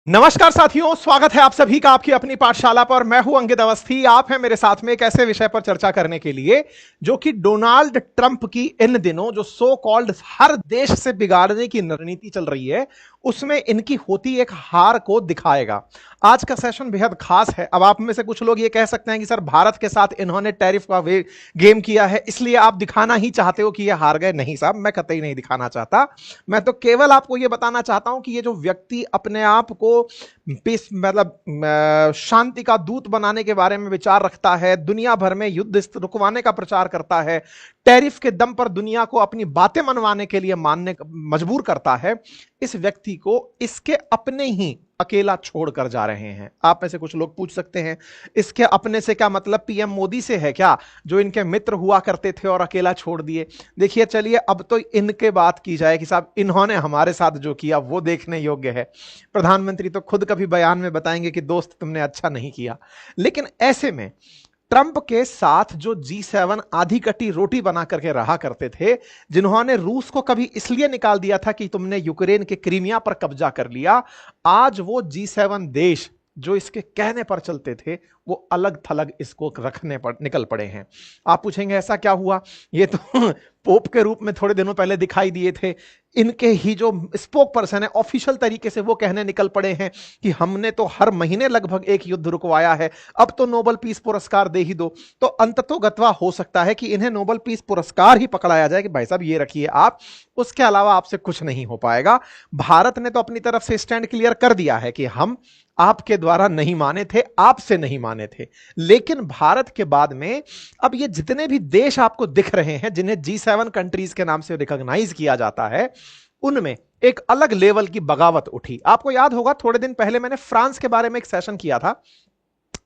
नमस्कार साथियों, स्वागत है आप सभी का आपकी अपनी पाठशाला पर। मैं हूं अंकित अवस्थी। आप हैं मेरे साथ में एक ऐसे विषय पर चर्चा करने के लिए जो कि डोनाल्ड ट्रंप की इन दिनों जो सो कॉल्ड हर देश से बिगाड़ने की रणनीति चल रही है, उसमें इनकी होती एक हार को दिखाएगा। आज का सेशन बेहद खास है। अब आप में से कुछ लोग ये कह सकते हैं कि सर, भारत के साथ इन्होंने टैरिफ का गेम किया है, इसलिए आप दिखाना ही चाहते हो कि ये हार गए। नहीं साहब, मैं कतई नहीं दिखाना चाहता। मैं तो केवल आपको ये बताना चाहता हूं कि ये जो व्यक्ति अपने आप को पीस मतलब शांति का दूत बनाने के बारे में विचार रखता है, दुनिया भर में युद्ध रुकवाने का प्रचार करता है, टैरिफ के दम पर दुनिया को अपनी बातें मनवाने के लिए मानने मजबूर करता है, इस व्यक्ति को इसके अपने ही अकेला छोड़कर जा रहे हैं। आप में से कुछ लोग पूछ सकते हैं, इसके अपने से क्या मतलब पीएम मोदी से है क्या, जो इनके मित्र हुआ करते थे और अकेला छोड़ दिए? देखिए, चलिए अब तो इनके बात की जाए कि साहब इन्होंने हमारे साथ जो किया वो देखने योग्य है। प्रधानमंत्री तो खुद कभी बयान में बताएंगे कि दोस्त तुमने अच्छा नहीं किया। लेकिन ऐसे में ट्रंप के साथ जो G7 आधी कटी रोटी बना करके रहा करते थे, जिन्होंने रूस को कभी इसलिए निकाल दिया था कि तुमने यूक्रेन के क्रीमिया पर कब्जा कर लिया, आज वो G7 देश जो इसके कहने पर चलते थे, वो अलग थलग इसको रखने पर निकल पड़े हैं। आप पूछेंगे ऐसा क्या हुआ? ये तो पोप के रूप में थोड़े दिनों पहले दिखाई दिए थे। इनके ही जो स्पोक पर्सन है, ऑफिशियल तरीके से वो कहने निकल पड़े हैं कि हमने तो हर महीने लगभग एक युद्ध रुकवाया है, अब तो नोबेल पीस पुरस्कार दे ही दो। तो अंततोगत्वा हो सकता है कि इन्हें नोबेल पीस पुरस्कार ही पकड़ाया जाए कि भाई साहब ये रखिए आप, उसके अलावा आपसे कुछ नहीं हो पाएगा। भारत ने तो अपनी तरफ से स्टैंड क्लियर कर दिया है कि हम आपके द्वारा नहीं माने थे, आपसे नहीं माने थे। लेकिन भारत के बाद में अब ये जितने भी देश आपको दिख रहे हैं जिन्हें G7 कंट्रीज के नाम से रिकॉग्नाइज किया जाता है, उनमें एक अलग लेवल की बगावत उठी। आपको याद होगा, थोड़े दिन पहले मैंने फ्रांस के बारे में एक सेशन किया था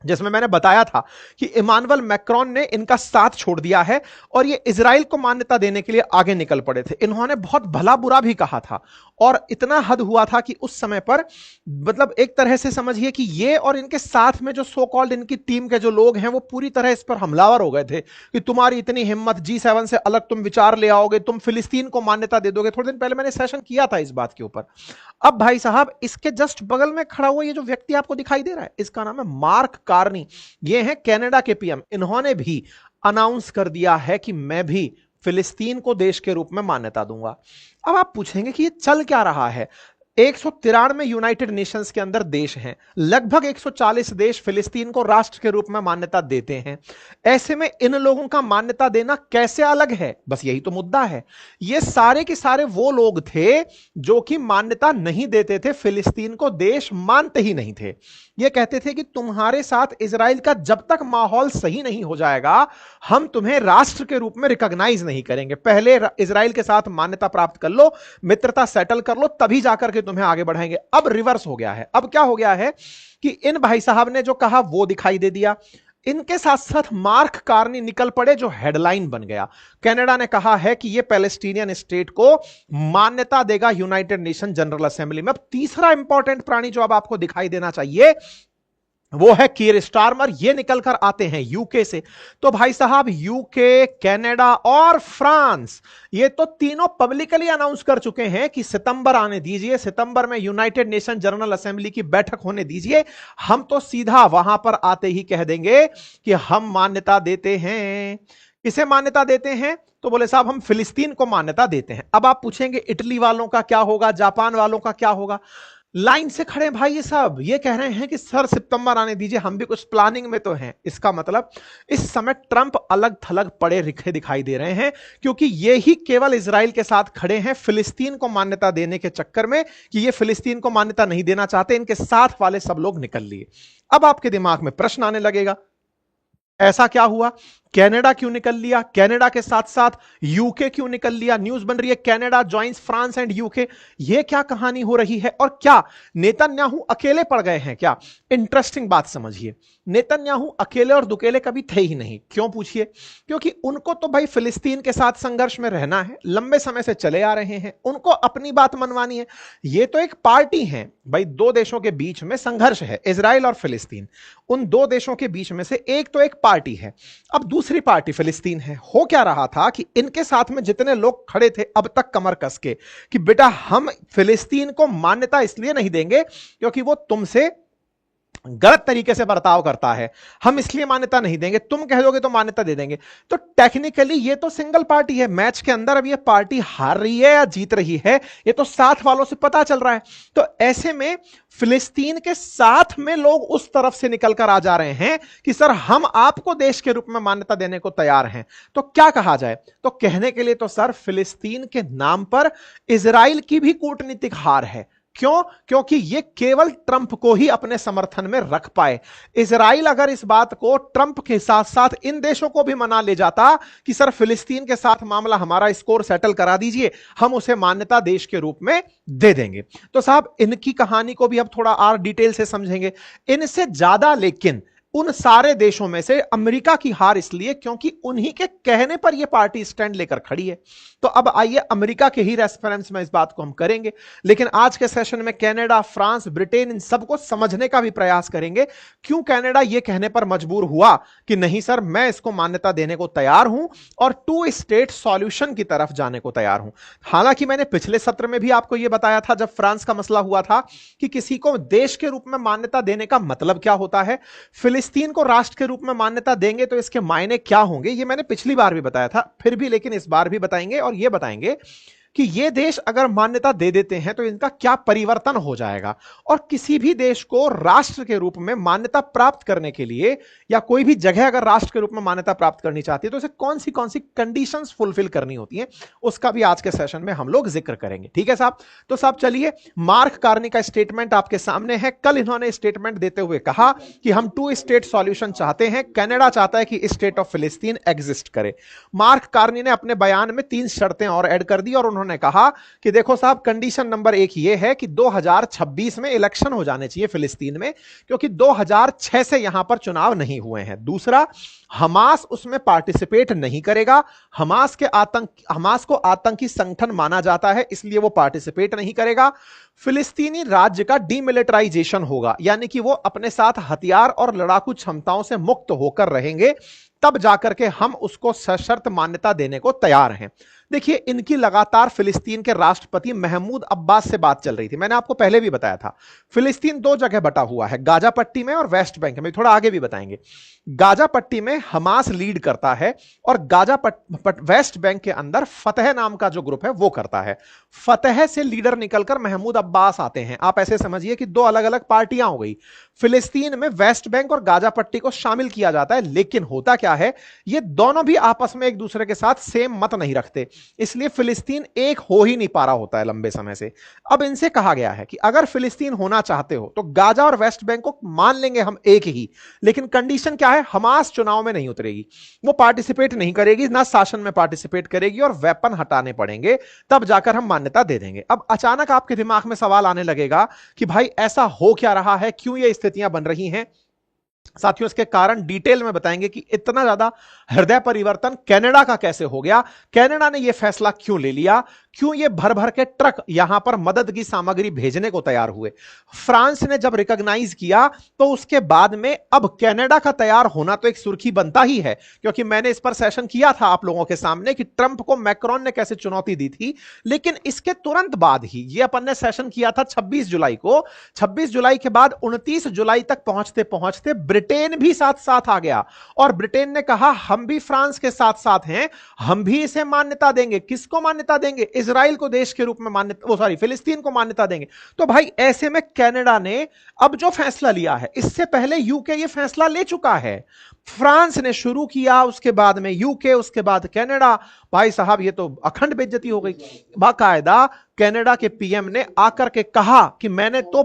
जिसमें मैंने बताया था कि इमानुएल मैक्रोन ने इनका साथ छोड़ दिया है और ये इजराइल को मान्यता देने के लिए आगे निकल पड़े थे। इन्होंने बहुत भला बुरा भी कहा था और इतना हद हुआ था कि उस समय पर मतलब एक तरह से समझिए कि ये और इनके साथ में जो सो कॉल्ड इनकी टीम के जो लोग हैं, वो पूरी तरह इस पर हमलावर हो गए थे कि तुम्हारी इतनी हिम्मत, G7 से अलग तुम विचार ले आओगे, तुम फिलिस्तीन को मान्यता दे दोगे। थोड़े दिन पहले मैंने सेशन किया था इस बात के ऊपर। अब भाई साहब, इसके जस्ट बगल में खड़ा हुआ ये जो व्यक्ति आपको दिखाई दे रहा है, इसका नाम है मार्क कार्नी। ये है कनाडा के पीएम। इन्होंने भी अनाउंस कर दिया है कि मैं भी फिलिस्तीन को देश के रूप में मान्यता दूंगा। अब आप पूछेंगे कि ये चल क्या रहा है? 193 यूनाइटेड नेशंस के अंदर देश हैं, लगभग 140 देश फिलिस्तीन को राष्ट्र के रूप में मान्यता देते हैं। ऐसे में इन लोगों का मान्यता देना कैसे अलग है? बस यही तो मुद्दा है। ये सारे के सारे वो लोग थे जो कि मान्यता नहीं देते थे, फिलिस्तीन को देश मानते ही नहीं थे। ये कहते थे कि तुम्हारे साथ इजराइल का जब तक माहौल सही नहीं हो जाएगा, हम तुम्हें राष्ट्र के रूप में रिकॉग्नाइज नहीं करेंगे। पहले इजराइल के साथ मान्यता प्राप्त कर लो, मित्रता सेटल कर लो, तभी जाकर के तुम्हें आगे बढ़ाएंगे। अब रिवर्स हो गया है। अब क्या हो गया है कि इन भाई साहब ने जो कहा वो दिखाई दे दिया। इनके साथ साथ मार्क कार्नी निकल पड़े, जो हेडलाइन बन गया। कनाडा ने कहा है कि यह पैलेस्टीनियन स्टेट को मान्यता देगा यूनाइटेड नेशन जनरल असेंबली में। अब तीसरा इंपॉर्टेंट प्राणी जो अब आपको दिखाई देना चाहिए वो है कीर स्टारमर। ये निकलकर आते हैं यूके से। तो भाई साहब, यूके, कनाडा और फ्रांस, ये तो तीनों पब्लिकली अनाउंस कर चुके हैं कि सितंबर आने दीजिए, सितंबर में यूनाइटेड नेशन जनरल असेंबली की बैठक होने दीजिए, हम तो सीधा वहां पर आते ही कह देंगे कि हम मान्यता देते हैं। किसे मान्यता देते हैं? तो बोले साहब हम फिलिस्तीन को मान्यता देते हैं। अब आप पूछेंगे इटली वालों का क्या होगा, जापान वालों का क्या होगा? लाइन से खड़े भाई ये सब, ये कह रहे हैं कि सर सितंबर आने दीजिए, हम भी कुछ प्लानिंग में तो हैं। इसका मतलब इस समय ट्रंप अलग थलग पड़े रिखे दिखाई दे रहे हैं, क्योंकि ये ही केवल इजराइल के साथ खड़े हैं फिलिस्तीन को मान्यता देने के चक्कर में, कि ये फिलिस्तीन को मान्यता नहीं देना चाहते। इनके साथ वाले सब लोग निकल लिए। अब आपके दिमाग में प्रश्न आने लगेगा, ऐसा क्या हुआ? कनाडा क्यों निकल लिया? कनाडा के साथ साथ यूके क्यों निकल लिया? न्यूज बन रही है Canada joins France and UK. ये क्या कहानी हो रही है? और क्या नेतन्याहू अकेले पड़ गए हैं क्या? इंटरेस्टिंग बात समझिए, नेतन्याहू अकेले और दुकेले कभी थे ही नहीं। क्यों पूछिए? क्योंकि उनको तो भाई फिलिस्तीन के साथ संघर्ष में रहना है, लंबे समय से चले आ रहे हैं, उनको अपनी बात मनवानी है। ये तो एक पार्टी है भाई, दो देशों के बीच में संघर्ष है, इजराइल और फिलिस्तीन। उन दो देशों के बीच में से एक तो एक पार्टी है। अब दूसरी पार्टी फिलिस्तीन है। हो क्या रहा था कि इनके साथ में जितने लोग खड़े थे अब तक कमर कस के कि बेटा हम फिलिस्तीन को मान्यता इसलिए नहीं देंगे क्योंकि वो तुमसे गलत तरीके से बर्ताव करता है, हम इसलिए मान्यता नहीं देंगे, तुम कह दोगे तो मान्यता दे देंगे। तो टेक्निकली ये तो सिंगल पार्टी है, मैच के अंदर अब ये पार्टी हार रही है या जीत रही है ये तो साथ वालों से पता चल रहा है। तो ऐसे में फिलिस्तीन के साथ में लोग उस तरफ से निकलकर आ जा रहे हैं कि सर हम आपको देश के रूप में मान्यता देने को तैयार हैं। तो क्या कहा जाए, तो कहने के लिए तो सर फिलिस्तीन के नाम पर इजराइल की भी कूटनीतिक हार है। क्यों? क्योंकि ये केवल ट्रंप को ही अपने समर्थन में रख पाए। इजराइल अगर इस बात को ट्रंप के साथ साथ इन देशों को भी मना ले जाता कि सर फिलिस्तीन के साथ मामला हमारा स्कोर सेटल करा दीजिए, हम उसे मान्यता देश के रूप में दे देंगे। तो साहब इनकी कहानी को भी अब थोड़ा और डिटेल से समझेंगे। इनसे ज्यादा लेकिन उन सारे देशों में से अमेरिका की हार इसलिए क्योंकि उन्हीं के कहने पर यह पार्टी स्टैंड लेकर खड़ी है। तो अब आइए अमेरिका के ही रेफरेंस में इस बात को हम करेंगे, लेकिन आज के सेशन में कनाडा, फ्रांस, ब्रिटेन इन सबको समझने का भी प्रयास करेंगे। क्यों कनाडा यह कहने पर मजबूर हुआ कि नहीं सर मैं इसको मान्यता देने को तैयार हूं और टू स्टेट सॉल्यूशन की तरफ जाने को तैयार हूं। हालांकि मैंने पिछले सत्र में भी आपको यह बताया था जब फ्रांस का मसला हुआ था कि किसी को देश के रूप में मान्यता देने का मतलब क्या होता है, फिलिस्तीन को राष्ट्र के रूप में मान्यता देंगे तो इसके मायने क्या होंगे, ये मैंने पिछली बार भी बताया था, फिर भी लेकिन इस बार भी बताएंगे और ये बताएंगे कि ये देश अगर मान्यता दे देते हैं तो इनका क्या परिवर्तन हो जाएगा। और किसी भी देश को राष्ट्र के रूप में मान्यता प्राप्त करने के लिए या कोई भी जगह अगर राष्ट्र के रूप में मान्यता प्राप्त करनी चाहती है तो उसे कौन सी कंडीशंस फुलफिल करनी होती हैं, उसका भी आज के सेशन में हम लोग जिक्र करेंगे। ठीक है साहब, तो साहब चलिए, मार्क कार्नी का स्टेटमेंट आपके सामने है। कल इन्होंने स्टेटमेंट देते हुए कहा कि हम टू स्टेट सॉल्यूशन चाहते हैं, कनाडा चाहता है कि स्टेट ऑफ फिलिस्तीन एग्जिस्ट करे। मार्क कार्नी ने अपने बयान में 3 शर्तें और ऐड कर दी और उन्होंने कहा कि देखो साहब कंडीशन नंबर 1 यह है कि 2026 में इलेक्शन हो जाने चाहिए फिलिस्तीन में, क्योंकि 2006 से यहां पर चुनाव नहीं हुए हैं। दूसरा, हमास उसमें पार्टिसिपेट नहीं करेगा, हमास को आतंकी संगठन माना जाता है इसलिए वो पार्टिसिपेट नहीं करेगा। फिलिस्तीनी राज्य का डीमिलिटराइजेशन होगा, यानी कि वो अपने साथ हथियार और लड़ाकू क्षमताओं से मुक्त होकर रहेंगे, तब जाकर के हम उसको सशर्त मान्यता देने को तैयार हैं। देखिए इनकी लगातार फिलिस्तीन के राष्ट्रपति महमूद अब्बास से बात चल रही थी। मैंने आपको पहले भी बताया था फिलिस्तीन 2 जगह बटा हुआ है, गाजा पट्टी में और वेस्ट बैंक में, थोड़ा आगे भी बताएंगे। गाजा पट्टी में हमास लीड करता है और वेस्ट बैंक के अंदर फतह नाम का जो ग्रुप है वो करता है। फतह से लीडर निकलकर महमूद अब्बास आते हैं। आप ऐसे समझिए कि 2 अलग अलग पार्टियां हो गई। फिलिस्तीन में वेस्ट बैंक और गाजा पट्टी को शामिल किया जाता है, लेकिन होता क्या है ये दोनों भी आपस में एक दूसरे के साथ सेम मत नहीं रखते, इसलिए फिलिस्तीन एक हो ही नहीं पा रहा होता है लंबे समय से। अब इनसे कहा गया है कि अगर फिलिस्तीन होना चाहते हो तो गाजा और वेस्ट बैंक को मान लेंगे हम एक ही, लेकिन कंडीशन क्या है, हमास चुनाव में नहीं उतरेगी, वो पार्टिसिपेट नहीं करेगी, ना शासन में पार्टिसिपेट करेगी और वेपन हटाने पड़ेंगे, तब जाकर हम मान्यता दे देंगे। अब अचानक आपके दिमाग में सवाल आने लगेगा कि भाई ऐसा हो क्या रहा है, क्यों ये स्थितियां बन रही हैं। साथियों इसके कारण डिटेल में बताएंगे कि इतना ज्यादा हृदय परिवर्तन कनाडा का कैसे हो गया, कनाडा ने यह फैसला क्यों ले लिया, क्यों ये भर भर के ट्रक यहां पर मदद की सामग्री भेजने को तैयार हुए। फ्रांस ने जब रिकॉग्नाइज किया तो उसके बाद में अब कनाडा का तैयार होना तो एक सुर्खी बनता ही है, क्योंकि मैंने इस पर सेशन किया था आप लोगों के सामने कि ट्रंप को मैक्रोन ने कैसे चुनौती दी थी। लेकिन इसके तुरंत बाद ही ये अपन ने सेशन किया था 26 जुलाई को, 26 जुलाई के बाद 29 जुलाई तक पहुंचते पहुंचते ब्रिटेन भी साथ साथ आ गया और ब्रिटेन ने कहा हम भी फ्रांस के साथ साथ हैं, हम भी इसे मान्यता देंगे। किसको मान्यता देंगे? इजराइल को देश के रूप में मान्यता, फिलिस्तीन को मान्यता देंगे। तो भाई ऐसे में कनाडा ने अब जो फैसला लिया है, इससे पहले यूके ये फैसला ले चुका है। फ्रांस ने शुरू किया, उसके बाद में यूके, उसके बाद कनाडा। भाई साहब ये तो अखंड बेइज्जती हो गई। बाकायदा कनाडा के पीएम ने आकर के कहा कि मैंने तो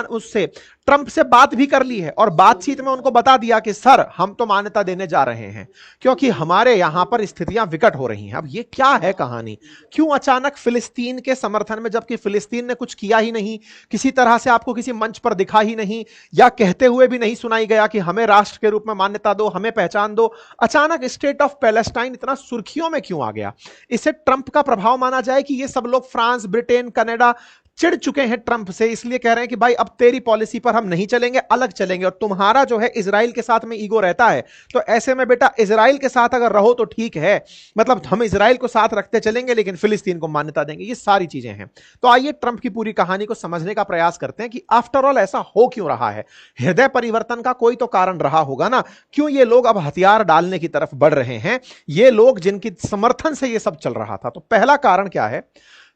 उससे ट्रंप से बात भी कर ली है और बातचीत में उनको बता दिया कि सर हम तो मान्यता देने जा रहे हैं क्योंकि हमारे यहां पर स्थितियां विकट हो रही हैं। अब ये क्या है कहानी, क्यों अचानक फिलिस्तीन के समर्थन में, जबकि फिलिस्तीन ने कुछ किया ही नहीं, किसी तरह से आपको किसी मंच पर दिखा ही नहीं या कहते हुए भी नहीं सुनाई गया कि हमें राष्ट्र के रूप में मान्यता दो, हमें पहचान दो। अचानक स्टेट ऑफ पैलेस्टाइन इतना सुर्खियों में क्यों आ गया? इसे ट्रंप का प्रभाव माना जाए कि ये सब लोग फ्रांस, ब्रिटेन, कनाडा चिढ़ चुके हैं ट्रंप से, इसलिए कह रहे हैं कि भाई अब तेरी पॉलिसी पर हम नहीं चलेंगे, अलग चलेंगे। और तुम्हारा जो है इजराइल के साथ में ईगो रहता है, तो ऐसे में बेटा इजराइल के साथ अगर रहो तो ठीक है, मतलब हम इजराइल को साथ रखते चलेंगे लेकिन फिलिस्तीन को मान्यता देंगे। ये सारी चीजें हैं। तो आइए ट्रंप की पूरी कहानी को समझने का प्रयास करते हैं कि आफ्टर ऑल ऐसा हो क्यों रहा है। हृदय परिवर्तन का कोई तो कारण रहा होगा ना, क्यों ये लोग अब हथियार डालने की तरफ बढ़ रहे हैं, ये लोग जिनकी समर्थन से ये सब चल रहा था। तो पहला कारण क्या है?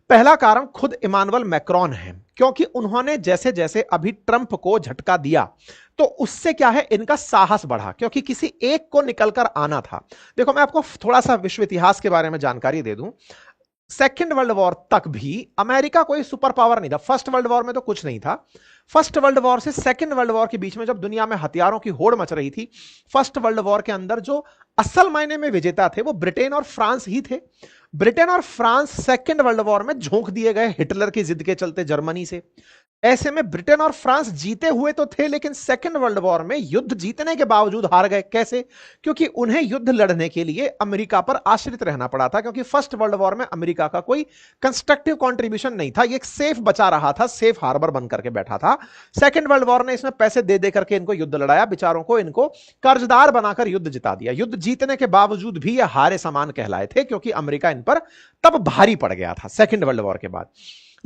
पहला कारण खुद इमानुएल मैक्रोन है, क्योंकि उन्होंने जैसे जैसे अभी ट्रंप को झटका दिया तो उससे क्या है, इनका साहस बढ़ा, क्योंकि किसी एक को निकलकर आना था। देखो मैं आपको थोड़ा सा विश्व इतिहास के बारे में जानकारी दे दूं। सेकेंड वर्ल्ड वॉर तक भी अमेरिका कोई सुपर पावर नहीं था। फर्स्ट वर्ल्ड वॉर में तो कुछ नहीं था। फर्स्ट वर्ल्ड वॉर से सेकेंड वर्ल्ड वॉर के बीच में जब दुनिया में हथियारों की होड़ मच रही थी, फर्स्ट वर्ल्ड वॉर के अंदर जो असल मायने में विजेता थे वो ब्रिटेन और फ्रांस ही थे। ब्रिटेन और फ्रांस सेकेंड वर्ल्ड वॉर में झोंक दिए गए हिटलर की जिद के चलते जर्मनी से। ऐसे में ब्रिटेन और फ्रांस जीते हुए तो थे, लेकिन सेकेंड वर्ल्ड वॉर में युद्ध जीतने के बावजूद हार गए। कैसे? क्योंकि उन्हें युद्ध लड़ने के लिए अमेरिका पर आश्रित रहना पड़ा था, क्योंकि फर्स्ट वर्ल्ड वॉर में अमेरिका का कोई कंस्ट्रक्टिव कंट्रीब्यूशन नहीं था। ये एक सेफ बचा रहा था, सेफ हार्बर बन करके बैठा था। सेकेंड वर्ल्ड वॉर ने इसमें पैसे दे दे करके इनको युद्ध लड़ाया, बेचारों को इनको कर्जदार बनाकर युद्ध जिता दिया। युद्ध जीतने के बावजूद भी ये हारे समान कहलाए थे, क्योंकि अमेरिका इन पर तब भारी पड़ गया था सेकेंड वर्ल्ड वॉर के बाद।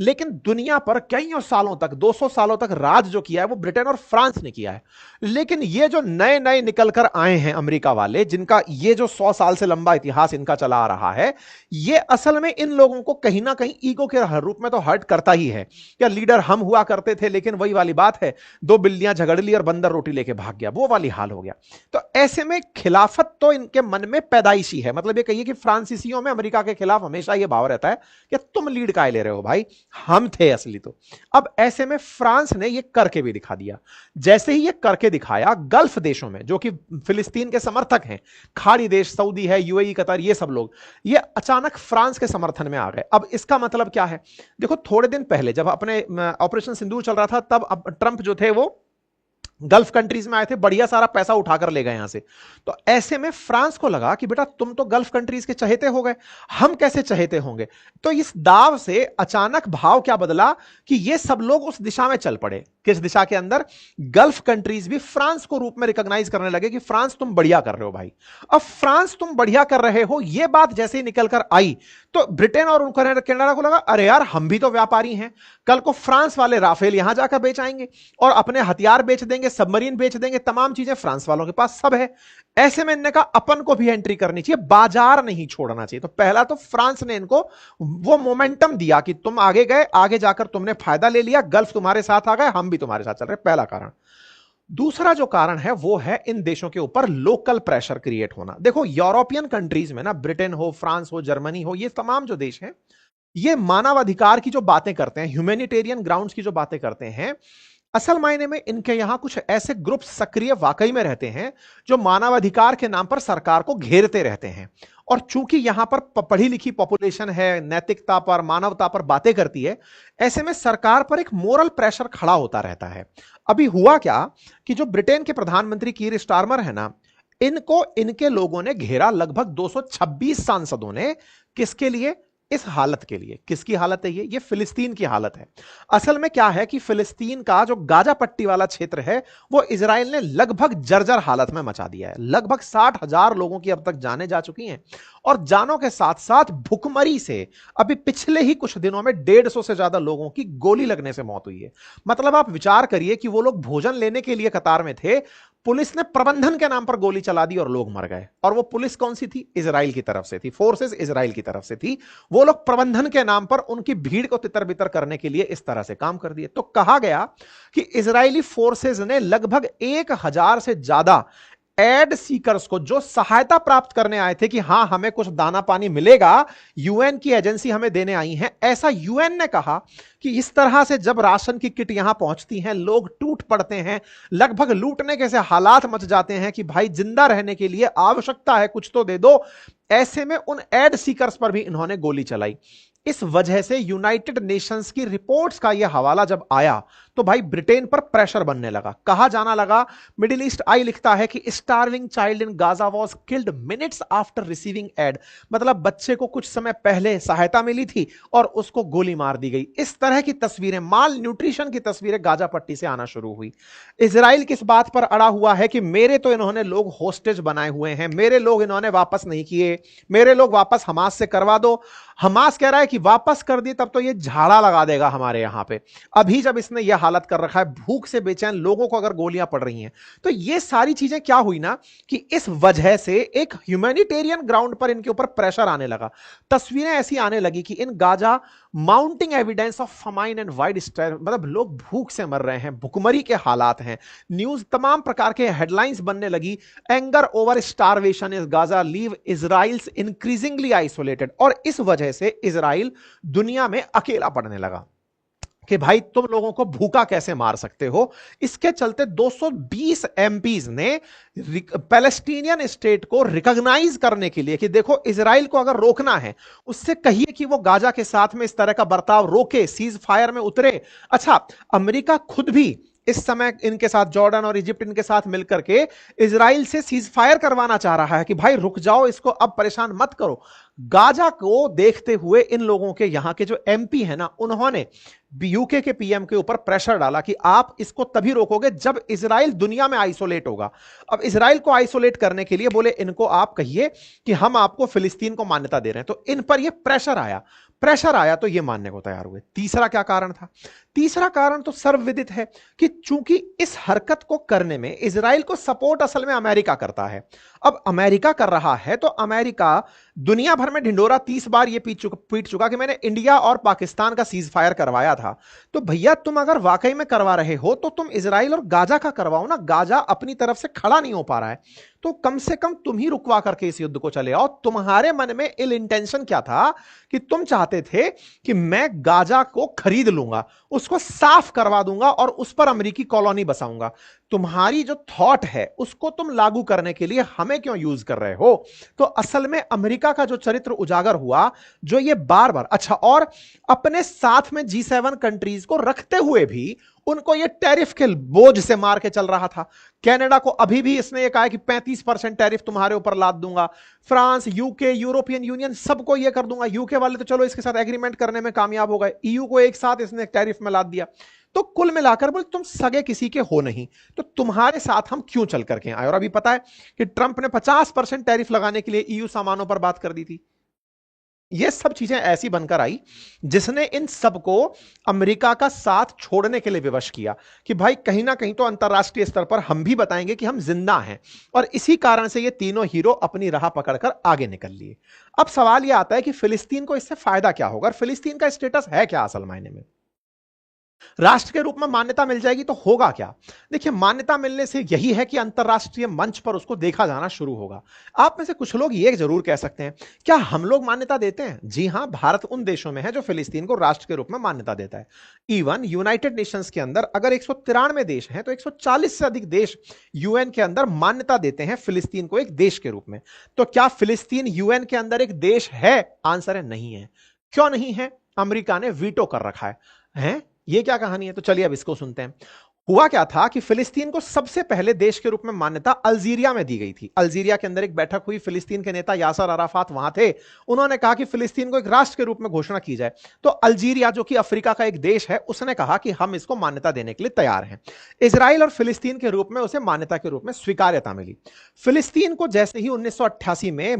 लेकिन दुनिया पर कईयों सालों तक, 200 सालों तक राज जो किया है वो ब्रिटेन और फ्रांस ने किया है। लेकिन ये जो नए नए निकल कर आए हैं अमेरिका वाले, जिनका ये जो 100 साल से लंबा इतिहास इनका चला आ रहा है, ये असल में इन लोगों को कहीं ना कहीं ईगो के रूप में तो हर्ट करता ही है। क्या लीडर हम हुआ करते थे, लेकिन वही वाली बात है, दो बिल्लियां झगड़ ली और बंदर रोटी लेके भाग गया, वो वाली हाल हो गया। तो ऐसे में खिलाफत तो इनके मन में पैदाइशी है। मतलब ये कहिए कि फ्रांसीसियों में अमेरिका के खिलाफ हमेशा ये भाव रहता है कि तुम लीड काहे ले रहे हो भाई, हम थे असली। तो अब ऐसे में फ्रांस ने ये करके भी दिखा दिया। जैसे ही ये करके दिखाया, गल्फ देशों में जो कि फिलिस्तीन के समर्थक हैं, खाड़ी देश सऊदी है, यूएई, कतर, ये सब लोग ये अचानक फ्रांस के समर्थन में आ गए। अब इसका मतलब क्या है? देखो थोड़े दिन पहले जब अपने ऑपरेशन सिंदूर चल रहा था, तब ट्रंप जो थे वो गल्फ कंट्रीज में आए थे, बढ़िया सारा पैसा उठाकर ले गए यहां से। तो ऐसे में फ्रांस को लगा कि बेटा तुम तो गल्फ कंट्रीज के चहेते हो गए, हम कैसे चहेते होंगे। तो इस दाव से अचानक भाव क्या बदला कि ये सब लोग उस दिशा में चल पड़े। किस दिशा के अंदर? गल्फ कंट्रीज भी फ्रांस को रूप में रिकॉग्नाइज करने लगे कि फ्रांस तुम बढ़िया कर रहे हो भाई। अब फ्रांस तुम बढ़िया कर रहे हो, यह बात जैसे ही निकल कर आई तो ब्रिटेन और कनाडा को लगा अरे यार हम भी तो व्यापारी हैं, कल को फ्रांस वाले राफेल यहां जाकर बेच आएंगे और अपने हथियार बेच देंगे, सबमरीन बेच देंगे, तमाम चीजें फ्रांस वालों के पास सब है। ऐसे में इनने कहा अपन को भी एंट्री करनी चाहिए, बाजार नहीं छोड़ना चाहिए। तो पहला तो फ्रांस ने इनको वो मोमेंटम दिया कि तुम आगे गए, आगे जाकर तुमने फायदा ले लिया, गल्फ तुम्हारे साथ आ गए, हम भी तुम्हारे साथ चल रहे। पहला कारण। दूसरा जो कारण है वो है इन देशों के ऊपर लोकल प्रेशर क्रिएट होना। देखो यूरोपियन कंट्रीज में ना, ब्रिटेन हो, फ्रांस हो, जर्मनी हो, ये तमाम जो देश हैं, ये मानवाधिकार की जो बातें करते हैं, ह्यूमैनिटेरियन ग्राउंड्स की जो बातें करते हैं, असल मायने में इनके यहां कुछ ऐसे ग्रुप सक्रिय वाकई में रहते हैं जो मानवाधिकार के नाम पर सरकार को घेरते रहते हैं। और चूंकि यहां पर पढ़ी लिखी पॉपुलेशन है, नैतिकता पर, मानवता पर बातें करती है, ऐसे में सरकार पर एक मोरल प्रेशर खड़ा होता रहता है। अभी हुआ क्या कि जो ब्रिटेन के प्रधानमंत्री कीर स्टारमर है ना, इनको इनके लोगों ने घेरा, लगभग 226 सांसदों ने। किसके लिए? इस हालत के लिए। किसकी हालत है ये फिलिस्तीन की हालत है। असल में क्या है कि फिलिस्तीन का जो गाजा पट्टी वाला क्षेत्र है वो इजराइल ने लगभग जर्जर हालत में मचा दिया है। लगभग 60,000 लोगों की अब तक जानें जा चुकी हैं, और जानों के साथ साथ भुखमरी से अभी पिछले ही कुछ दिनों में 150 से ज्यादा लोगों की गोली लगने से मौत हुई है। मतलब आप विचार करिए कि वो लोग भोजन लेने के लिए कतार में थे, पुलिस ने प्रबंधन के नाम पर गोली चला दी और लोग मर गए। और वो पुलिस कौन सी थी? इजराइल की तरफ से थी, फोर्सेस इजराइल की तरफ से थी। वो लोग प्रबंधन के नाम पर उनकी भीड़ को तितर बितर करने के लिए इस तरह से काम कर दिए। तो कहा गया कि इजरायली फोर्सेस ने लगभग 1000 से ज्यादा एड सीकर्स को, जो सहायता प्राप्त करने आए थे कि हां हमें कुछ दाना पानी मिलेगा, यूएन की एजेंसी हमें देने आई है, ऐसा यूएन ने कहा कि इस तरह से जब राशन की किट यहां पहुंचती हैं, लोग टूट पड़ते हैं, लगभग लूटने के से हालात मच जाते हैं कि भाई जिंदा रहने के लिए आवश्यकता है, कुछ तो दे दो। ऐसे में उन एड सीकर्स पर भी इन्होंने गोली चलाई। इस वजह से यूनाइटेड नेशंस की रिपोर्ट्स का यह हवाला जब आया तो भाई ब्रिटेन पर प्रेशर बनने लगा, कहा जाना लगा, मिडिल ईस्ट आई लिखता है कि starving child in Gaza was killed minutes after receiving aid, मतलब बच्चे को कुछ समय पहले सहायता मिली थी और उसको गोली मार दी गई। इस तरह की तस्वीरें, माल न्यूट्रिशन की तस्वीरें गाजा पट्टी से आना शुरू हुई। इजराइल किस बात पर अड़ा हुआ है कि मेरे तो इन्होंने लोग होस्टेज बनाए हुए हैं, मेरे लोग इन्होंने वापस नहीं किए, मेरे लोग वापस हमास से करवा दो। हमास कह रहा है कि वापस कर दी तब तो ये झाड़ा लगा देगा हमारे यहां पे। अभी जब इसने यह हालत कर रखा है, भूख से बेचैन लोगों को अगर गोलियां पड़ रही हैं, तो ये सारी चीजें क्या हुई ना कि इस वजह से एक ह्यूमैनिटेरियन ग्राउंड पर इनके ऊपर प्रेशर आने लगा। तस्वीरें ऐसी आने लगी कि in Gaza mounting evidence of famine and widespread, मतलब लोग भूख से मर रहे हैं, भुखमरी के हालात हैं, न्यूज तमाम प्रकार के हेडलाइंस बनने लगी। Anger over starvation is Gaza leave Israel's increasingly isolated, और इस वजह से इजराइल दुनिया में अकेला पड़ने लगा कि भाई तुम लोगों को भूखा कैसे मार सकते हो। इसके चलते 220 एमपीज ने पैलेस्टीनियन स्टेट को रिकॉग्नाइज करने के लिए कि देखो इजराइल को अगर रोकना है, उससे कहिए कि वो गाजा के साथ में इस तरह का बर्ताव रोके, सीज फायर में उतरे। अच्छा, अमेरिका खुद भी इस समय इनके साथ, जॉर्डन और इजिप्ट इनके साथ मिलकर के इजराइल से सीज फायर करवाना चाह रहा है कि भाई रुक जाओ, इसको अब परेशान मत करो। गाजा को देखते हुए इन लोगों के यहां के जो एमपी है ना, उन्होंने यूके के पीएम के ऊपर प्रेशर डाला कि आप इसको तभी रोकोगे जब इजराइल दुनिया में आइसोलेट होगा। अब इजराइल को आइसोलेट करने के लिए बोले इनको आप कहिए कि हम आपको फिलिस्तीन को मान्यता दे रहे हैं, तो इन पर यह प्रेशर आया। प्रेशर आया तो ये मानने को तैयार हुए। तीसरा क्या कारण था? तीसरा कारण तो सर्वविदित है कि चूंकि इस हरकत को करने में इजराइल को सपोर्ट असल में अमेरिका करता है। अब अमेरिका कर रहा है तो अमेरिका दुनिया भर में ढिंडोरा 30 बार ये पीट चुका कि मैंने इंडिया और पाकिस्तान का सीज फायर करवाया था। तो भैया तुम अगर वाकई में करवा रहे हो तो तुम इजराइल और गाजा का करवाओ ना। गाजा अपनी तरफ से खड़ा नहीं हो पा रहा है, तो कम से कम तुम ही रुकवा करके इस युद्ध को चले आओ। तुम्हारे मन में इल इंटेंशन क्या था कि तुम चाहते थे कि मैं गाजा को खरीद लूंगा, उसको साफ करवा दूंगा और उस पर अमेरिकी कॉलोनी बसाऊंगा। तुम्हारी जो थॉट है उसको तुम लागू करने के लिए हमें क्यों यूज कर रहे हो? तो असल में अमेरिका का जो चरित्र उजागर हुआ, जो ये बार बार, अच्छा, और अपने साथ में G7 कंट्रीज को रखते हुए भी उनको ये टैरिफ के बोझ से मार के चल रहा था। कनाडा को अभी भी इसने ये कहा है कि 35% टैरिफ तुम्हारे ऊपर लाद दूंगा। फ्रांस, यूके, यूरोपियन यूनियन, सबको ये कर दूंगा। यूके वाले तो चलो इसके साथ एग्रीमेंट करने में कामयाब हो गए, ईयू को एक साथ इसने टैरिफ में लाद दिया। तो कुल मिलाकर बोले तुम सगे किसी के हो नहीं, तो तुम्हारे साथ हम क्यों चल करके आए? और अभी पता है कि ट्रंप ने 50% टैरिफ लगाने के लिए ईयू सामानों पर बात कर दी थी। ये सब चीजें ऐसी बनकर आई जिसने इन सबको अमेरिका का साथ छोड़ने के लिए विवश किया कि भाई कहीं ना कहीं तो अंतरराष्ट्रीय स्तर पर हम भी बताएंगे कि हम जिंदा हैं। और इसी कारण से ये तीनों हीरो अपनी राह पकड़कर आगे निकल लिए। अब सवाल यह आता है कि फिलिस्तीन को इससे फायदा क्या होगा और फिलिस्तीन का स्टेटस है क्या असल मायने में? राष्ट्र के रूप में मान्यता मिल जाएगी तो होगा क्या? देखिए, मान्यता मिलने से यही है कि अंतरराष्ट्रीय मंच पर उसको देखा जाना शुरू होगा। आप में से कुछ लोग ये जरूर कह सकते हैं, क्या हम लोग मान्यता देते हैं? जी हां, भारत उन देशों में है जो फिलिस्तीन को राष्ट्र के रूप में मान्यता देता है। इवन यूनाइटेड नेशंस के अंदर अगर 193 देश हैं तो 140 से अधिक देश यूएन के अंदर मान्यता देते हैं फिलिस्तीन को एक देश के रूप में। तो क्या फिलिस्तीन यूएन के अंदर एक देश है? आंसर है नहीं है। क्यों नहीं है? अमेरिका ने वीटो कर रखा है। ये क्या कहानी है? तो चलिए अब इसको सुनते हैं। हुआ क्या था कि फिलिस्तीन को सबसे पहले देश के रूप में मान्यता अल्जीरिया में दी गई थी। अल्जीरिया के अंदर एक बैठक हुई, फिलिस्तीन के नेता यासर अराफात वहां थे। उन्होंने कहा कि फिलिस्तीन को एक राष्ट्र के रूप में घोषणा की जाए। तो अल्जीरिया, जो कि अफ्रीका का एक देश है, उसने कहा कि हम इसको मान्यता देने के लिए तैयार हैं। इजराइल और फिलिस्तीन के रूप में उसे मान्यता के रूप में स्वीकार्यता मिली। फिलिस्तीन को जैसे ही 1988 में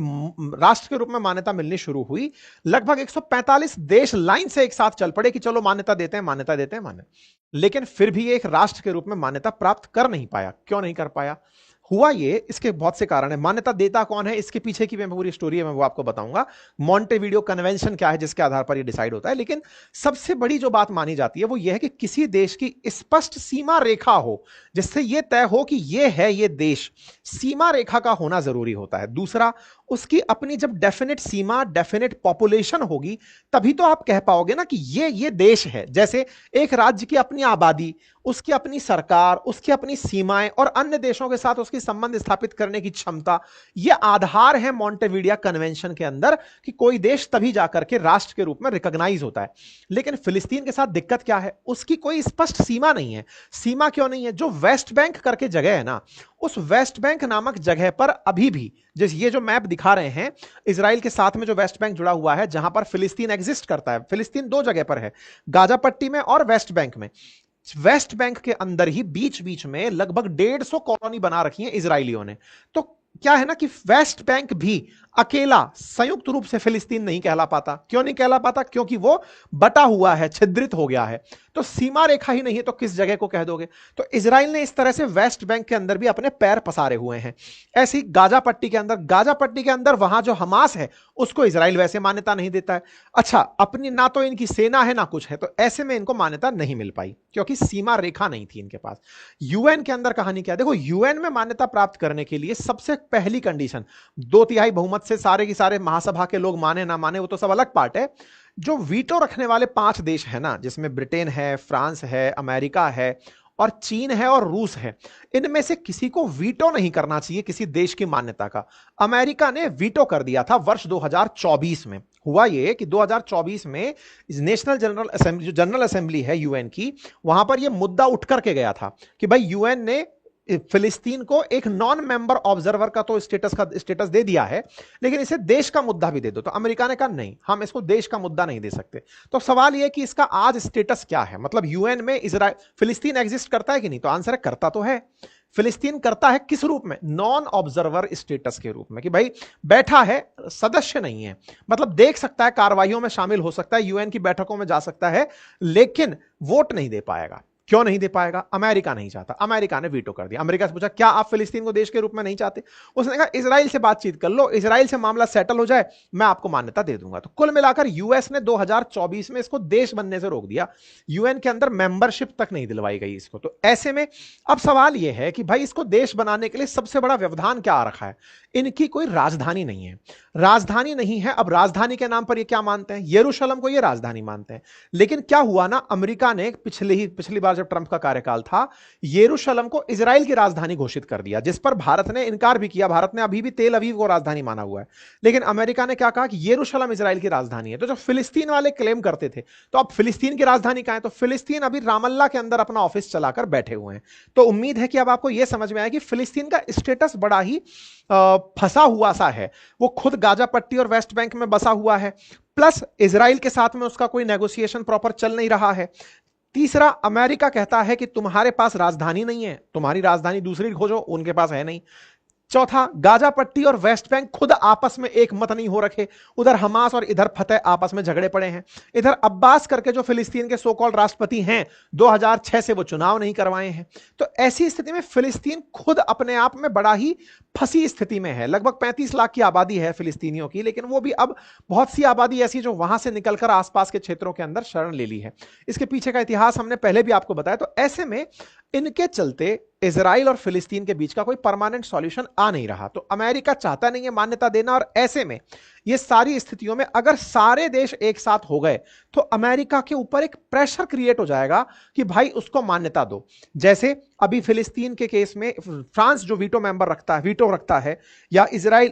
राष्ट्र के रूप में मान्यता मिलनी शुरू हुई, लगभग 145 देश लाइन से एक साथ चल पड़े कि चलो मान्यता देते हैं, मान्यता देते हैं, लेकिन फिर भी एक राष्ट्र के रूप में मान्यता प्राप्त कर नहीं पाया। क्यों नहीं कर पाया? हुआ ये, इसके बहुत से कारण है। मान्यता देता कौन है, इसके पीछे की मैं पूरी स्टोरी है, मैं वो आपको बताऊंगा। मॉन्टेविडियो कन्वेंशन क्या है जिसके आधार पर ये डिसाइड होता है। लेकिन सबसे बड़ी जो बात मानी जाती है वो ये है कि किसी देश की स्पष्ट सीमा रेखा हो, जिससे ये तय हो कि ये है ये देश। सीमा रेखा का होना जरूरी होता है। दूसरा, उसकी अपनी जब डेफिनेट सीमा, डेफिनेट पॉपुलेशन होगी, तभी तो आप कह पाओगे ना कि ये देश है। जैसे एक राज्य की अपनी आबादी, उसकी अपनी सरकार, उसकी अपनी सीमाएं और अन्य देशों के साथ उसकी संबंध स्थापित करने की क्षमता, यह आधार है मॉन्टेविडिया कन्वेंशन के अंदर कि कोई देश तभी जाकर के राष्ट्र के रूप में रिकॉग्नाइज होता है। लेकिन फिलिस्तीन के साथ दिक्कत क्या है, उसकी कोई स्पष्ट सीमा नहीं है। सीमा क्यों नहीं है? जो वेस्ट बैंक करके जगह है ना, उस वेस्ट बैंक नामक जगह पर अभी भी, जैसे ये जो मैप दिखा रहे हैं, इजराइल के साथ में जो वेस्ट बैंक जुड़ा हुआ है, जहां पर फिलिस्तीन एग्जिस्ट करता है। फिलिस्तीन दो जगह पर है, गाजा पट्टी में और वेस्ट बैंक में। वेस्ट बैंक के अंदर ही बीच बीच में लगभग 150 कॉलोनी बना रखी है इजरायलियों ने। तो क्या है ना कि वेस्ट बैंक भी अकेला संयुक्त रूप से फिलिस्तीन नहीं कहला पाता। क्यों नहीं कहला पाता? क्योंकि वो बटा हुआ है, छिद्रित हो गया है। तो सीमा रेखा ही नहीं है तो किस जगह को कह दोगे? तो इजराइल ने इस तरह से वेस्ट बैंक के अंदर भी अपने पैर पसारे हुए हैं। ऐसी गाजा पट्टी के अंदर, गाजा पट्टी के अंदर वहां जो हमास है उसको इजराइल वैसे मान्यता नहीं देता है। अच्छा, अपनी ना तो इनकी सेना है ना कुछ है, तो ऐसे में इनको मान्यता नहीं मिल पाई क्योंकि सीमा रेखा नहीं थी इनके पास। यूएन के अंदर कहानी क्या? देखो, यूएन में मान्यता प्राप्त करने के लिए सबसे पहली कंडीशन, 2/3 बहुमत से सारे की सारे महासभा के लोग माने ना माने वो तो सब अलग पार्ट है। जो वीटो रखने वाले 5 देश है ना, जिसमें ब्रिटेन है, फ्रांस है, अमेरिका है और चीन है और रूस है, इनमें से किसी को वीटो नहीं करना चाहिए किसी देश की मान्यता का। अमेरिका ने वीटो कर दिया था वर्ष 2024 में। हुआ ये कि 2024 में नेशनल जनरल असेंबली, जो जनरल असेंबली है यूएन की, वहां पर यह मुद्दा उठ करके गया था कि भाई यूएन ने फिलिस्तीन को एक नॉन मेंबर ऑब्जर्वर का तो स्टेटस दे दिया है, लेकिन इसे देश का मुद्दा भी दे दो। तो अमेरिका ने कहा नहीं, हम इसको देश का मुद्दा नहीं दे सकते। तो सवाल यह कि इसका आज स्टेटस क्या है, मतलब यूएन में इजराइल, फिलिस्तीन एग्जिस्ट करता है कि नहीं? तो आंसर है करता तो है। फिलिस्तीन करता है किस रूप में? नॉन ऑब्जर्वर स्टेटस के रूप में, कि भाई बैठा है, सदस्य नहीं है, मतलब देख सकता है, कार्रवाइयों में शामिल हो सकता है, यूएन की बैठकों में जा सकता है, लेकिन वोट नहीं दे पाएगा। क्यों नहीं दे पाएगा? अमेरिका नहीं चाहता, अमेरिका ने वीटो कर दिया। अमेरिका से पूछा क्या आप फिलिस्तीन को देश के रूप में नहीं चाहते? उसने कहा इजराइल से बातचीत कर लो, इजराइल से मामला सेटल हो जाए, मैं आपको मान्यता दे दूंगा। तो कुल मिलाकर यूएस ने 2024 में इसको देश बनने से रोक दिया, यूएन के अंदर मेंबरशिप तक नहीं दिलवाई गई इसको। तो ऐसे में अब सवाल यह है कि भाई इसको देश बनाने के लिए सबसे बड़ा व्यवधान क्या आ रखा है? इनकी कोई राजधानी नहीं है। राजधानी नहीं है, अब राजधानी के नाम पर ये क्या मानते हैं? यरूशलेम को ये राजधानी मानते हैं। लेकिन क्या हुआ ना, अमेरिका ने पिछली बार जब ट्रंप का कार्यकाल था, यरूशलेम को इजराइल की राजधानी घोषित कर दिया, जिस पर भारत ने इनकार भी किया। भारत ने अभी भी तेल अवीव को राजधानी माना हुआ है, लेकिन अमेरिका ने क्या कहा कि यरूशलेम इजराइल की राजधानी है। तो जब फिलिस्तीन वाले क्लेम करते थे, तो अब फिलिस्तीन की राजधानी कहां है? तो फिलिस्तीन अभी रामल्ला के अंदर अपना ऑफिस चलाकर बैठे हुए हैं। तो उम्मीद है कि अब आपको यह समझ में आया कि फिलिस्तीन का स्टेटस बड़ा ही फंसा हुआ सा है। वो खुद गाजा पट्टी और वेस्ट बैंक में बसा हुआ है, प्लस इजराइल के साथ में उसका कोई नेगोशिएशन प्रॉपर चल नहीं रहा है। तीसरा, अमेरिका कहता है कि तुम्हारे पास राजधानी नहीं है, तुम्हारी राजधानी दूसरी खोजो, उनके पास है नहीं। चौथा, गाजा पट्टी और वेस्ट बैंक खुद आपस में एक मत नहीं हो रखे, उधर हमास और इधर फतह आपस में झगड़े पड़े हैं। इधर अब्बास करके जो फिलिस्तीन के सो कॉल्ड राष्ट्रपति हैं, 2006 से वो चुनाव नहीं करवाए हैं। तो ऐसी स्थिति में फिलिस्तीन खुद अपने आप में बड़ा ही फंसी स्थिति में है। लगभग 35 लाख की आबादी है फिलिस्तीनियों की, लेकिन वो भी अब बहुत सी आबादी ऐसी जो वहां से निकलकर आसपास के क्षेत्रों के अंदर शरण ले ली है। इसके पीछे का इतिहास हमने पहले भी आपको बताया। तो ऐसे में इनके चलते इजराइल और फिलिस्तीन के बीच का कोई परमानेंट सॉल्यूशन आ नहीं रहा। तो अमेरिका चाहता नहीं है मान्यता देना, और ऐसे में ये सारी स्थितियों में अगर सारे देश एक साथ हो गए तो अमेरिका के ऊपर एक प्रेशर क्रिएट हो जाएगा कि भाई उसको मान्यता दो। जैसे अभी फिलिस्तीन के केस में फ्रांस जो वीटो रखता है, या इजराइल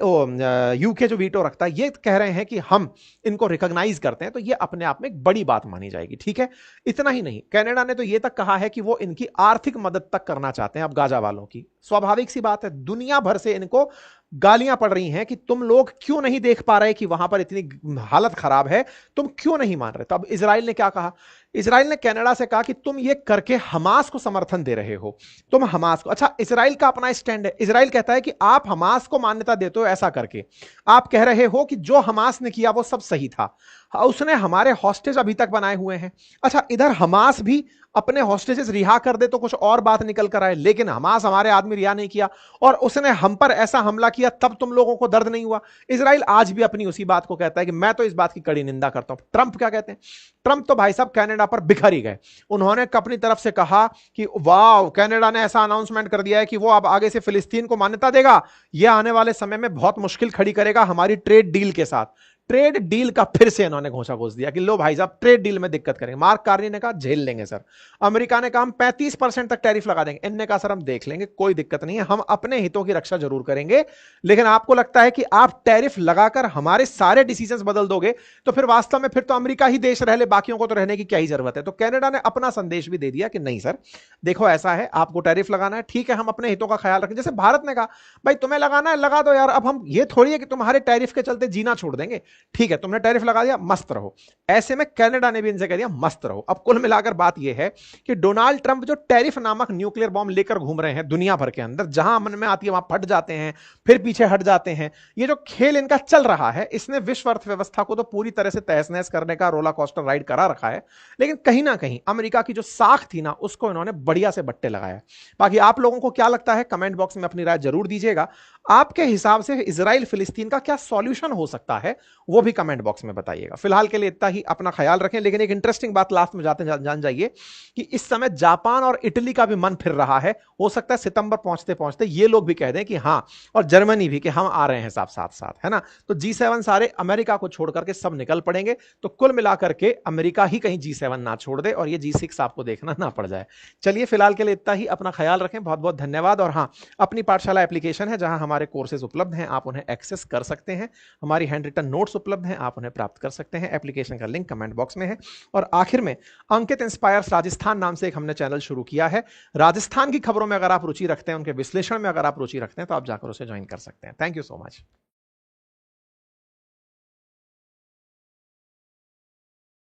यूके जो वीटो रखता है, ये कह रहे हैं कि हम इनको रिकॉग्नाइज करते हैं। तो ये अपने आप में एक बड़ी बात मानी जाएगी। ठीक है, इतना ही नहीं, कनाडा ने तो ये तक कहा है कि वो इनकी आर्थिक मदद तक करना चाहते हैं अब गाजा वालों की। स्वाभाविक सी बात है, दुनिया भर से इनको गालियां पड़ रही हैं कि तुम लोग क्यों नहीं देख पा रहे कि वहां पर इतनी हालत खराब है, तुम क्यों नहीं मान रहे। तो अब इजराइल ने क्या कहा? इजराइल ने कनाडा से कहा कि तुम ये करके हमास को समर्थन दे रहे हो, तुम हमास को। अच्छा, इजराइल का अपना स्टैंड है। इजराइल कहता है कि आप हमास को मान्यता देते हो ऐसा करके, आप कह रहे हो कि जो हमास ने किया वो सब सही था। उसने हमारे हॉस्टेज अभी तक बनाए हुए हैं। अच्छा, इधर हमास भी अपने हॉस्टेजेस रिहा कर दे तो कुछ और बात निकल कर आए, लेकिन हमास हमारे आदमी रिहा नहीं किया और उसने हम पर ऐसा हमला किया, तब तुम लोगों को दर्द नहीं हुआ। इजराइल आज भी अपनी उसी बात को कहता है कि मैं तो इस बात की कड़ी निंदा करता हूं। ट्रंप क्या कहते हैं? ट्रंप तो भाई साहब कनाडा पर बिखर ही गए। उन्होंने अपनी तरफ से कहा कि वाह, कनाडा ने ऐसा अनाउंसमेंट कर दिया है कि वो अब आगे से फिलिस्तीन को मान्यता देगा, यह आने वाले समय में बहुत मुश्किल खड़ी करेगा हमारी ट्रेड डील के साथ। ट्रेड डील का फिर से इन्होंने घोषणा घोष दिया कि लो भाई साहब, ट्रेड डील में दिक्कत करेंगे। मार्क कार्नी ने कहा झेल लेंगे सर। अमेरिका ने कहा हम 35% तक टैरिफ लगा देंगे। इनने कहा सर हम देख लेंगे, कोई दिक्कत नहीं है, हम अपने हितों की रक्षा जरूर करेंगे, लेकिन आपको लगता है कि आप टैरिफ लगाकर हमारे सारे डिसीजंस बदल दोगे तो फिर वास्तव में फिर तो अमेरिका ही देश रह ले, बाकियों को तो रहने की क्या ही जरूरत है। तो कनाडा ने अपना संदेश भी दे दिया कि नहीं सर, देखो ऐसा है, आपको टैरिफ लगाना है, ठीक है, हम अपने हितों का ख्याल रखें। जैसे भारत ने कहा भाई तुम्हें लगाना है लगा दो यार, अब हम ये थोड़ी है कि तुम्हारे टैरिफ के चलते जीना छोड़ देंगे, ठीक है तुमने टैरिफ लगा दिया, मस्त रहो। ऐसे में कनाडा ने भी इनसे कह दिया मस्त रहो। अब कुल मिलाकर बात यह है कि डोनाल्ड ट्रंप जो टैरिफ नामक न्यूक्लियर बॉम्ब लेकर घूम रहे हैं दुनिया भर के अंदर, जहां मन में आती है वहां फट जाते हैं, फिर पीछे हट जाते हैं, ये जो खेल इनका चल रहा है, इसने विश्व अर्थव्यवस्था को तो पूरी तरह से तहस नहस करने का रोला कोस्टर राइड करा रखा है। लेकिन कहीं ना कहीं अमेरिका की जो साख थी ना, उसको इन्होंने बढ़िया से बट्टे लगाया। बाकी आप लोगों को क्या लगता है, कमेंट बॉक्स में अपनी राय जरूर दीजिएगा। आपके हिसाब से इजराइल फिलिस्तीन का क्या सॉल्यूशन हो सकता है, वो भी कमेंट बॉक्स में बताइएगा। फिलहाल के लिए इतना ही, अपना ख्याल रखें। लेकिन एक इंटरेस्टिंग बात लास्ट में जाते जान जाइए कि इस समय जापान और इटली का भी मन फिर रहा है। हो सकता है सितंबर पहुंचते पहुंचते ये लोग भी कह दें कि हाँ, और जर्मनी भी कि हम आ रहे हैं साथ साथ, है ना। तो G7 सारे अमेरिका को छोड़ करके सब निकल पड़ेंगे। तो कुल मिलाकर के अमेरिका ही कहीं G7 ना छोड़ दे और ये G6 आपको देखना ना पड़ जाए। चलिए फिलहाल के लिए इतना ही, अपना ख्याल रखें, बहुत बहुत धन्यवाद। और हाँ, अपनी पाठशाला एप्लीकेशन है जहां हमारे कोर्सेज उपलब्ध हैं, आप उन्हें एक्सेस कर सकते हैं। हमारी हैंड रिटन नोट्स उपलब्ध हैं, आप उन्हें प्राप्त कर सकते हैं। एप्लीकेशन का लिंक कमेंट बॉक्स में है। और आखिर में, अंकित इंस्पायर्स राजस्थान नाम से एक हमने चैनल शुरू किया है। राजस्थान की खबरों में अगर आप रुचि रखते हैं, उनके विश्लेषण में अगर आप रुचि रखते हैं, तो आप जाकर उसे ज्वाइन कर सकते हैं। Thank you so much.